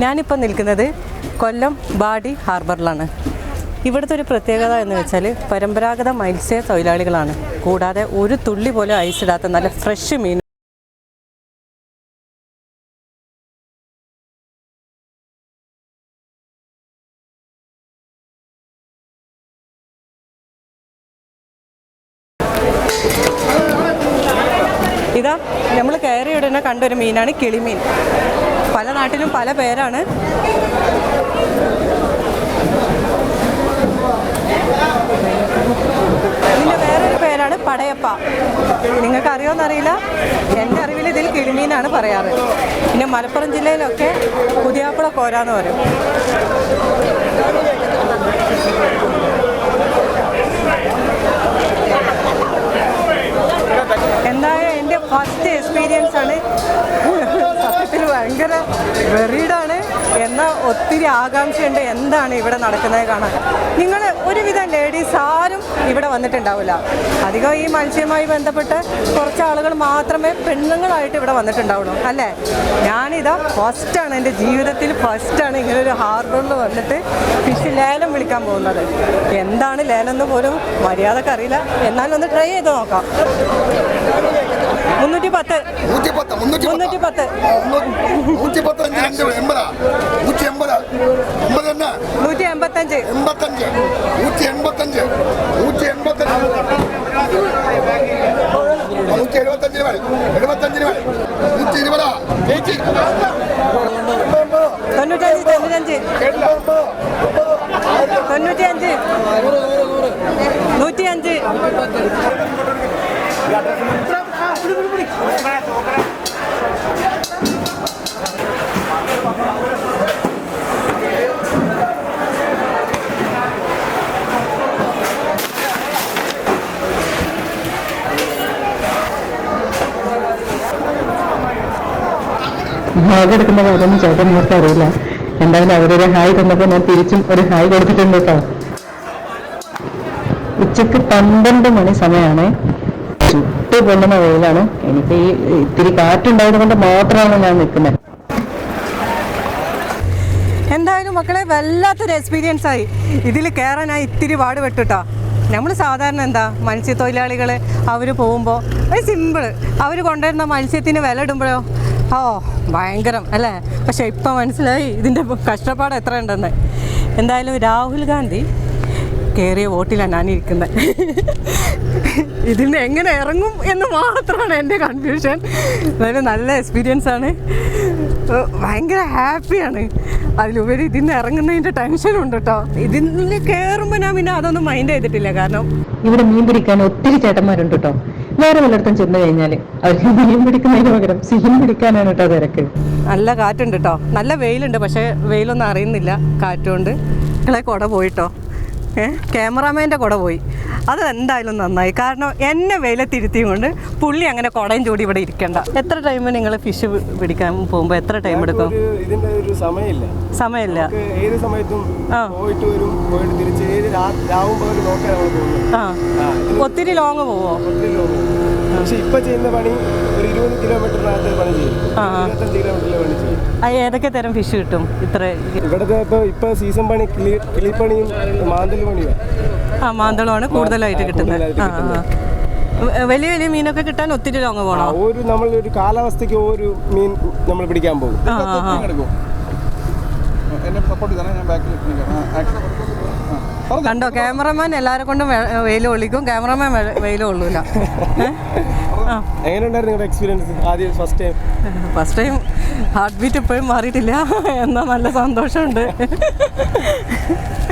ഞാനിപ്പോൾ നിൽക്കുന്നത് കൊല്ലം ബാടി ഹാർബറിലാണ്. ഇവിടുത്തെ ഒരു പ്രത്യേകത എന്ന് വെച്ചാൽ പരമ്പരാഗത മത്സ്യ തൊഴിലാളികളാണ്. കൂടാതെ ഒരു തുള്ളി പോലും ഐസിടാത്ത നല്ല ഫ്രഷ് മീൻ. ഇതാ നമ്മൾ കയറി ഉടനെ കണ്ടൊരു മീനാണ് കിളിമീൻ. പല നാട്ടിലും പല പേരാണ്. ഇതിൻ്റെ വേറൊരു പേരാണ് പടയപ്പ. നിങ്ങൾക്ക് അറിയുമെന്നറിയില്ല, എൻ്റെ അറിവിൽ ഇതിൽ കിളിമീനാണ് പറയാറ്. പിന്നെ മലപ്പുറം ജില്ലയിലൊക്കെ പുതിയാപ്പുള കോരാന്ന് പറയും. എന്തായാലും എൻ്റെ ഫസ്റ്റ് എക്സ്പീരിയൻസ് ആണ്. സത്യത്തിൽ ഭയങ്കര വെറീഡാണ്. എന്നാൽ ഒത്തിരി ആകാംക്ഷയുണ്ട് എന്താണ് ഇവിടെ നടക്കുന്നത് കാണാൻ. നിങ്ങൾ ഒരുവിധം ലേഡീസ് ആരും ഇവിടെ വന്നിട്ടുണ്ടാവില്ല. അധികം ഈ മത്സ്യവുമായി ബന്ധപ്പെട്ട് കുറച്ച് ആളുകൾ മാത്രമേ പെണ്ണുങ്ങളായിട്ട് ഇവിടെ വന്നിട്ടുണ്ടാവുള്ളൂ അല്ലേ? ഞാനിതാ ഫസ്റ്റാണ്, എൻ്റെ ജീവിതത്തിൽ ഫസ്റ്റാണ് ഇങ്ങനൊരു ഹാർബറിൽ വന്നിട്ട് ഫിഷ് ലേലം വിളിക്കാൻ പോകുന്നത്. എന്താണ് ലേലം എന്ന് പോലും മര്യാദക്ക് അറിയില്ല. എന്നാലും ഒന്ന് ട്രൈ ചെയ്ത് നോക്കാം. 310 310 ഭാഗെടുക്കുന്ന പോലൊന്നും ചേട്ടൻ നിങ്ങൾക്ക് അറിയില്ല. എന്തായാലും അവരൊരു ഹായ് തന്നപ്പോൾ ഞാൻ തിരിച്ചും ഒരു ഹായ് കൊടുത്തിട്ടുണ്ട് കേട്ടോ. ഉച്ചക്ക് 12 മണി സമയമാണ്. ചുട്ട് പൊള്ളുന്ന വെയിലാണ്. എനിക്ക് ഈ ഇത്തിരി കാറ്റുണ്ടായത് കൊണ്ട് മാത്രമാണ് ഞാൻ നിൽക്കുന്നത്. എന്തായാലും മക്കളെ വല്ലാത്തൊരു എക്സ്പീരിയൻസ് ആയി. ഇതിൽ കയറാനായി ഇത്തിരി പാടുപെട്ടുട്ടോ. നമ്മൾ സാധാരണ എന്താ മത്സ്യത്തൊഴിലാളികൾ അവർ പോകുമ്പോൾ ഒരു സിമ്പിള്, അവർ കൊണ്ടുവരുന്ന മത്സ്യത്തിന് വില ഇടുമ്പോഴോ ഭയങ്കരം അല്ലേ? പക്ഷെ ഇപ്പം മനസ്സിലായി ഇതിൻ്റെ കഷ്ടപ്പാട് എത്ര ഉണ്ടെന്ന്. എന്തായാലും രാഹുൽ ഗാന്ധി കയറിയ വോട്ടിലാണ് ഞാനിരിക്കുന്നത്. ഇതിന് എങ്ങനെ ഇറങ്ങും എന്ന് മാത്രമാണ് എൻ്റെ കൺഫ്യൂഷൻ. എന്തായാലും നല്ല എക്സ്പീരിയൻസ് ആണ്. ഭയങ്കര ഹാപ്പിയാണ്. അതിലുപരി ഇതിന് ഇറങ്ങുന്നതിൻ്റെ ടെൻഷനുണ്ട് കേട്ടോ. ഇതിൽ കയറുമ്പോൾ ഞാൻ പിന്നെ അതൊന്നും മൈൻഡ് ചെയ്തിട്ടില്ല. കാരണം ഇവിടെ മീൻ പിടിക്കാൻ ഒത്തിരി ചേട്ടന്മാരുണ്ട് കേട്ടോ. വേറെ വല്ലയിടത്തും ചെന്ന് കഴിഞ്ഞാൽ അവർക്ക് മീൻ പിടിക്കുന്നതിന് പകരം സീൻ പിടിക്കാനാണ് കേട്ടോ തിരക്ക്. നല്ല കാറ്റുണ്ട് കേട്ടോ, നല്ല വെയിലുണ്ട്. പക്ഷേ വെയിലൊന്നും അറിയുന്നില്ല കാറ്റുകൊണ്ട്. നിങ്ങളെ കുട പോയിട്ടോ, ക്യാമറാമാൻ്റെ കുട പോയി. അത് എന്തായാലും നന്നായി. കാരണം എന്നെ വെയിലത്തിരുത്തിയും കൊണ്ട് പുള്ളി അങ്ങനെ കുടയും ചൂടി ഇവിടെ ഇരിക്കണ്ട. എത്ര ടൈം നിങ്ങൾ ഫിഷ് പിടിക്കാൻ പോകുമ്പോൾ എത്ര ടൈം എടുക്കും? ഇതിന്റെ ഒരു സമയമില്ല. ഏത് സമയത്തും പോയിട്ട് വരും, പോയിട്ട് തിരിച്ച് ഒത്തിരി ലോങ് പോവോ? പക്ഷെ ഇപ്പൊ ചെയ്യുന്ന പണി ഒരു 20 കിലോമീറ്ററിനകത്ത് പണി ചെയ്യും. 25 കിലോമീറ്ററിലെ പണി ചെയ്യും. ഏതൊക്കെ തരം ഫിഷ് കിട്ടും? ഇത്ര ഇവിടുത്തെ ഇപ്പൊ സീസൺ പണി കിളിപ്പണിയും മാന്തൽ പണിയും. മാന്തളമാണ് കൂടുതലായിട്ട് കിട്ടുന്നത്. വലിയ വലിയ മീനൊക്കെ കിട്ടാൻ ഒത്തിരി ലോങ് പോകണം. നമ്മളൊരു കാലാവസ്ഥയ്ക്ക് ഒരു മീൻ നമ്മൾ പിടിക്കാൻ പോകും. കണ്ടോ, ക്യാമറമാൻ എല്ലാവരെ കൊണ്ടും വെയിൽ കൊള്ളിക്കും, ക്യാമറമാൻ വെയിൽ കൊള്ളൂല. എങ്ങനെയുണ്ടായിരുന്നു എക്സ്പീരിയൻസ്? ആദ്യം ഫസ്റ്റ് ടൈം ഹാർട്ട് ബീറ്റ് ഇപ്പോഴും മാറിയിട്ടില്ല. എന്നാൽ നല്ല സന്തോഷമുണ്ട്.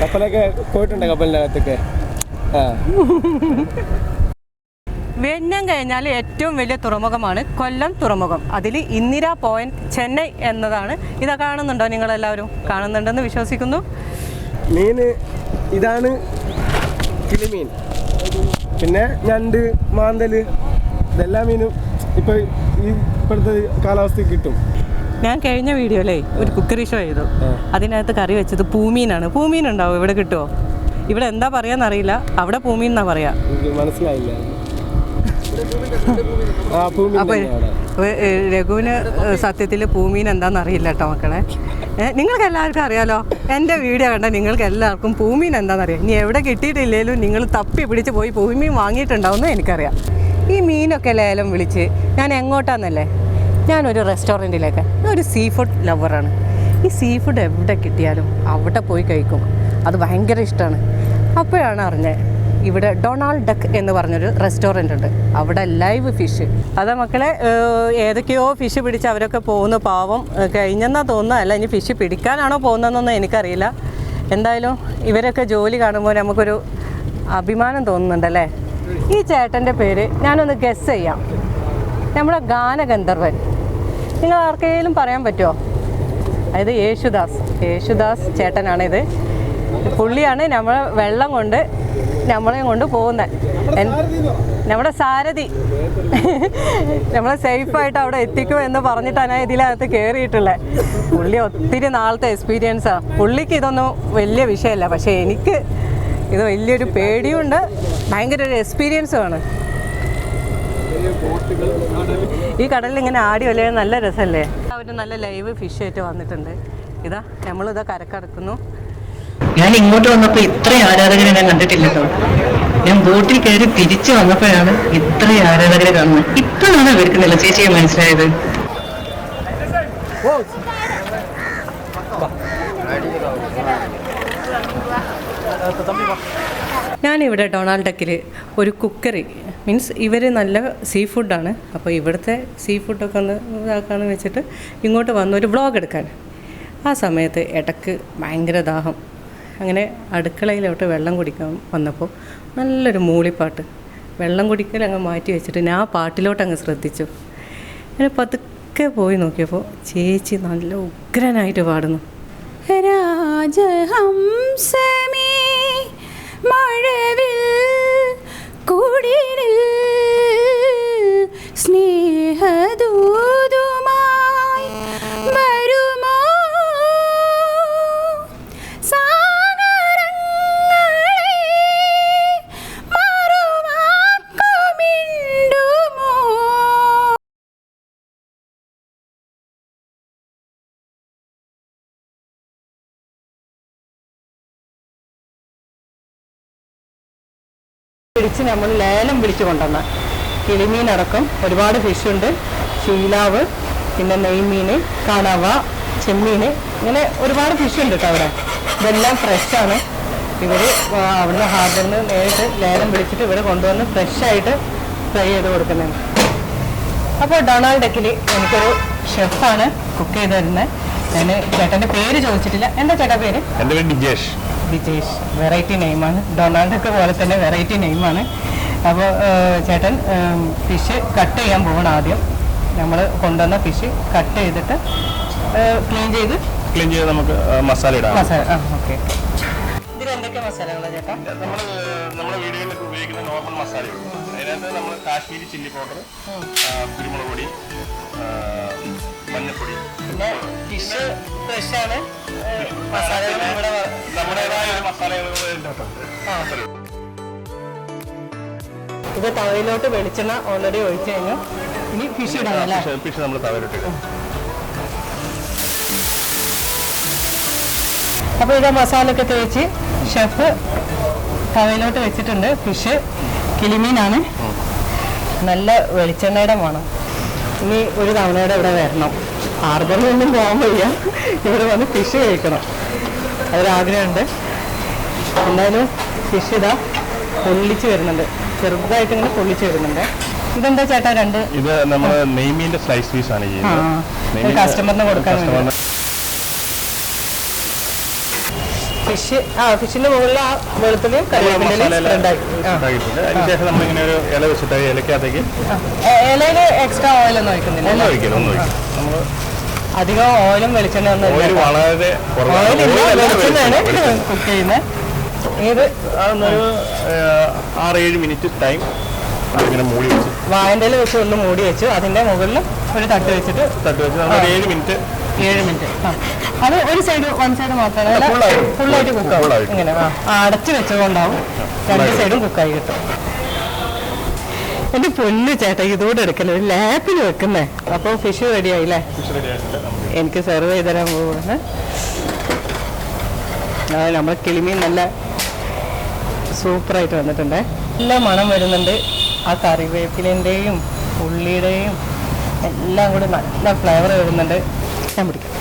കപ്പലൊക്കെ പോയിട്ടുണ്ട്, കപ്പലിൻ്റെ അകത്തൊക്കെ. വിഴിഞ്ഞം കഴിഞ്ഞാൽ ഏറ്റവും വലിയ തുറമുഖമാണ് കൊല്ലം തുറമുഖം. അതിൽ ഇന്ദിര പോയിന്റ് ചെന്നൈ എന്നതാണ്. ഇതാ കാണുന്നുണ്ടോ? നിങ്ങളെല്ലാവരും കാണുന്നുണ്ടെന്ന് വിശ്വസിക്കുന്നു. മീൻ ഇതാണ് കിളിമീൻ, പിന്നെ ഞണ്ട്, മാന്തല്, ഇതെല്ലാ മീനും ഇപ്പോഴത്തെ കാലാവസ്ഥയിൽ കിട്ടും. ഞാൻ കഴിഞ്ഞ വീഡിയോയിലേ ഒരു കുക്കറി ഷോ ചെയ്തു. അതിനകത്ത് കറി വെച്ചത് പൂമീനാണ്. പൂമീൻ ഉണ്ടാവും ഇവിടെ? കിട്ടുമോ? ഇവിടെ എന്താ പറയാന്നറിയില്ല, അവിടെ പൂമീൻ എന്നാ പറയാ. മനസ്സിലായില്ല. ആ ഭൂമി അപ്പോൾ രഘുവിന് സത്യത്തിൽ പൂമീൻ എന്താണെന്ന് അറിയില്ല കേട്ടോ മക്കളെ. നിങ്ങൾക്ക് എല്ലാവർക്കും അറിയാലോ, എൻ്റെ വീഡിയോ കണ്ടാൽ നിങ്ങൾക്ക് എല്ലാവർക്കും പൂമീൻ എന്താണെന്നറിയാം. ഇനി എവിടെ കിട്ടിയിട്ടില്ലെങ്കിലും നിങ്ങൾ തപ്പി പിടിച്ച് പോയി പൂമീൻ വാങ്ങിയിട്ടുണ്ടാവുമെന്ന് എനിക്കറിയാം. ഈ മീനൊക്കെ ലേലം വിളിച്ച് ഞാൻ എങ്ങോട്ടാന്നല്ലേ, ഞാനൊരു റെസ്റ്റോറൻറ്റിലേക്ക്, ഞാനൊരു സീ ഫുഡ് ലവറാണ്. ഈ സീ ഫുഡ് എവിടെ കിട്ടിയാലും അവിടെ പോയി കഴിക്കും, അത് ഭയങ്കര ഇഷ്ടമാണ്. അപ്പോഴാണ് അറിഞ്ഞത് ഇവിടെ ഡൊണാൾഡ് ഡക്ക് എന്ന് പറഞ്ഞൊരു റെസ്റ്റോറൻ്റ് ഉണ്ട്, അവിടെ ലൈവ് ഫിഷ്. അതാ മക്കളെ, ഏതൊക്കെയോ ഫിഷ് പിടിച്ച് അവരൊക്കെ പോകുന്ന പാവം കഴിഞ്ഞെന്നാ തോന്നുന്നത്. അല്ല ഇനി ഫിഷ് പിടിക്കാനാണോ പോകുന്നതെന്നൊന്നും എനിക്കറിയില്ല. എന്തായാലും ഇവരൊക്കെ ജോലി കാണുമ്പോൾ നമുക്കൊരു അഭിമാനം തോന്നുന്നുണ്ടല്ലേ. ഈ ചേട്ടൻ്റെ പേര് ഞാനൊന്ന് ഗസ് ചെയ്യാം, നമ്മുടെ ഗാനഗന്ധർവൻ. നിങ്ങൾ ആർക്കെങ്കിലും പറയാൻ പറ്റുമോ? അതായത് യേശുദാസ് ചേട്ടനാണിത്. പുള്ളിയാണ് നമ്മളെ വെള്ളം കൊണ്ട് നമ്മളെയും കൊണ്ട് പോകുന്നത്, നമ്മുടെ സാരഥി. നമ്മളെ സേഫായിട്ട് അവിടെ എത്തിക്കും എന്ന് പറഞ്ഞിട്ടാണ് ഇതിനകത്ത് കയറിയിട്ടുള്ളത്. പുള്ളി ഒത്തിരി നാളത്തെ എക്സ്പീരിയൻസാണ്. പുള്ളിക്ക് ഇതൊന്നും വലിയ വിഷയമല്ല, പക്ഷേ എനിക്ക് ഇത് വലിയൊരു പേടിയുണ്ട്, ഭയങ്കര ഒരു എക്സ്പീരിയൻസുമാണ്. ഈ കടലിൽ ഇങ്ങനെ ആടി വലയാൻ നല്ല രസമല്ലേ. അവർ നല്ല ലൈവ് ഫിഷ് ആയിട്ട് വന്നിട്ടുണ്ട്. ഇതാ നമ്മളിതാ കരക്കടക്കുന്നു. ഞാൻ ഇങ്ങോട്ട് വന്നപ്പോൾ ഇത്രയും ആരാധകരെ ഞാൻ കണ്ടിട്ടില്ലല്ലോ. ഞാൻ ബോട്ടിൽ കയറി തിരിച്ചു വന്നപ്പോഴാണ് ഇത്രയും ആരാധകരെ കാണുന്നത്. ഇപ്പോഴാണ് ഇവർക്കുന്നില്ല ചേച്ചിയെ മനസ്സിലായത്. ഞാനിവിടെ ഡൊണാൾഡ് ഡക്കിൽ ഒരു കുക്കറി, മീൻസ് ഇവർ നല്ല സീ ഫുഡാണ്. അപ്പോൾ ഇവിടുത്തെ സീ ഫുഡൊക്കെ ഒന്ന് ഇതാക്കാമെന്ന് വെച്ചിട്ട് ഇങ്ങോട്ട് വന്നൊരു വ്ളോഗ് എടുക്കാൻ. ആ സമയത്ത് ഇടയ്ക്ക് ഭയങ്കര ദാഹം. അങ്ങനെ അടുക്കളയിലോട്ട് വെള്ളം കുടിക്കാൻ വന്നപ്പോൾ നല്ലൊരു മൂളിപ്പാട്ട്. വെള്ളം കുടിക്കൽ അങ്ങ് മാറ്റി വെച്ചിട്ട് ഞാൻ ആ പാട്ടിലോട്ട് അങ്ങ് ശ്രദ്ധിച്ചു. അങ്ങനെ പതുക്കെ പോയി നോക്കിയപ്പോൾ ചേച്ചി നല്ല ഉഗ്രനായിട്ട് പാടുന്നു. രാജഹംസമേ മഴവിൽ കുടിലിൽ സ്നേഹദൂതുമായി വരുമോ പിടിച്ച് നമ്മൾ ലേലം വിളിച്ചു കൊണ്ടുവന്ന കിളിമീനടക്കം ഒരുപാട് ഫിഷുണ്ട്. ശീലാവ്, പിന്നെ നെയ്മീൻ, കണവ, ചെമ്മീൻ, ഇങ്ങനെ ഒരുപാട് ഫിഷുണ്ട് കേട്ടോ അവിടെ. ഇതെല്ലാം ഫ്രഷാണ്. ഇവർ അവിടുന്ന് ഹാർബറിൽ നിന്ന് നേരിട്ട് ലേലം വിളിച്ചിട്ട് ഇവിടെ കൊണ്ടുവന്ന് ഫ്രഷായിട്ട് ഫ്രൈ ചെയ്ത് കൊടുക്കുന്നത്. അപ്പോൾ ഡൊണാൾഡ് ഡക്കിൽ എനിക്കൊരു ഷെഫാണ് കുക്ക് ചെയ്ത് തരുന്നത്. ഞാൻ ചേട്ടൻ്റെ പേര് ചോദിച്ചിട്ടില്ല. എന്താ ചേട്ടാ പേര്? എൻ്റെ പേര് ഡിജേഷ്. വെറൈറ്റി നെയിമാണ്, ഡൊണാൾഡൊക്കെ പോലെ തന്നെ വെറൈറ്റി നെയിമാണ്. അപ്പോൾ ചേട്ടൻ ഫിഷ് കട്ട് ചെയ്യാൻ പോകണം. ആദ്യം നമ്മൾ കൊണ്ടുവന്ന ഫിഷ് കട്ട് ചെയ്തിട്ട് ക്ലീൻ ചെയ്ത് നമുക്ക് മസാല ഇടാം. മസാല ഓക്കെ. ഇതിൽ എന്തൊക്കെ മസാലകളാണ് ചേട്ടാ? നമ്മുടെ വീടുകളിലൊക്കെ ഉപയോഗിക്കുന്ന നോർമൽ മസാലയുള്ളൂ. അതിനകത്ത് നമ്മൾ കാശ്മീരി ചില്ലി പൗഡർ, കുരുമുളക് പൊടി, മഞ്ഞൾപ്പൊടി, പിന്നെ ഫിഷ് ഫ്രഷാണ്. മസാലകൾ ഇവിടെ നമ്മുടേതായ മസാലകൾ. ഇത് തവയിലോട്ട് വെളിച്ചെണ്ണ ഓൾറെഡി ഒഴിച്ചു കഴിഞ്ഞാൽ ഇനി ഫിഷ് ഇടാം അല്ലേ? ഫിഷ് നമ്മൾ തവയിലോട്ട് ഇടും. അപ്പോൾ ഇത് മസാലയൊക്കെ തേച്ച് ഷെഫ് തവയിലോട്ട് വെച്ചിട്ടുണ്ട്. ഫിഷ് കിളിമീനാണ്, നല്ല വെളിച്ചെണ്ണയുടെ മണം. ഇനി ഒരു തവണയുടെ ഇവിടെ വരണം. ഹാർബറിൽ നിന്നും പോകാൻ വയ്യ, ഇവിടെ വന്ന് ഫിഷ് കഴിക്കണം, അതൊരാഗ്രഹമുണ്ട്. എന്തായാലും ഫിഷ് ഇതാ പൊള്ളിച്ച് വരുന്നുണ്ട്, ചെറുതായിട്ട് ഇങ്ങനെ പൊള്ളിച്ച് വരുന്നുണ്ട്. ഇതെന്താ ചേട്ടാ? ഇത് നമ്മൾ നെയ്മീൻ്റെ സ്ലൈസ് പീസ് ആണ് ചെയ്യുന്നത്, കസ്റ്റമറിന് കൊടുക്കാൻ വേണ്ടി. ഫിഷിന്റെ മുകളിൽ ആ വെളുത്തുള്ളിയും അതിനുശേഷം നമ്മളിങ്ങനെ ഒരു ഇല വെച്ചിട്ട് ഇലക്കകത്തേക്ക് ഇലയിൽ എക്സ്ട്രാ ഓയിലൊന്നും ഒഴിക്കുന്നില്ല. നമ്മൾ അധികം ഓയിലും വെളിച്ചെണ്ണ ഒന്നും വളരെ വെളിച്ചെണ്ണയാണ് കുക്ക് ചെയ്യുന്നത്. ഏത് 6-7 മിനിറ്റ് ടൈം അതിങ്ങനെ മൂടി വെച്ച് വായൻ്റെ വെച്ച് ഒന്ന് മൂടി വെച്ചു. അതിന്റെ മുകളിൽ ഒരു തട്ട് വെച്ചിട്ട് നമ്മൾ 7 മിനിറ്റ് അത് ഒരു സൈഡ് വൺ സൈഡ് മാത്രമല്ല ഫുള്ളായിട്ട് കുക്കാവും. ഇങ്ങനെ അടച്ചു വെച്ചതുകൊണ്ടാവും രണ്ട് സൈഡും കുക്കായി കിട്ടും. എൻ്റെ പൊന്നു ചേട്ടാ ഇതോടെ എടുക്കല്ലേ ഒരു ലാപ്പിൽ വെക്കുന്നേ. അപ്പോൾ ഫിഷ് റെഡി ആയില്ലേ? ഫിഷ് റെഡി ആയിട്ടുണ്ട്. എനിക്ക് സെർവ് ചെയ്ത് തരാൻ പോവാണ്. നമ്മൾ കിളിമീൻ നല്ല സൂപ്പറായിട്ട് വന്നിട്ടുണ്ട്. നല്ല മണം വരുന്നുണ്ട്. ആ കറിവേപ്പിലിൻ്റെയും ഉള്ളിയുടെയും എല്ലാം കൂടി നല്ല ഫ്ലേവർ വരുന്നുണ്ട്. ഞാൻ പിടിക്കാം.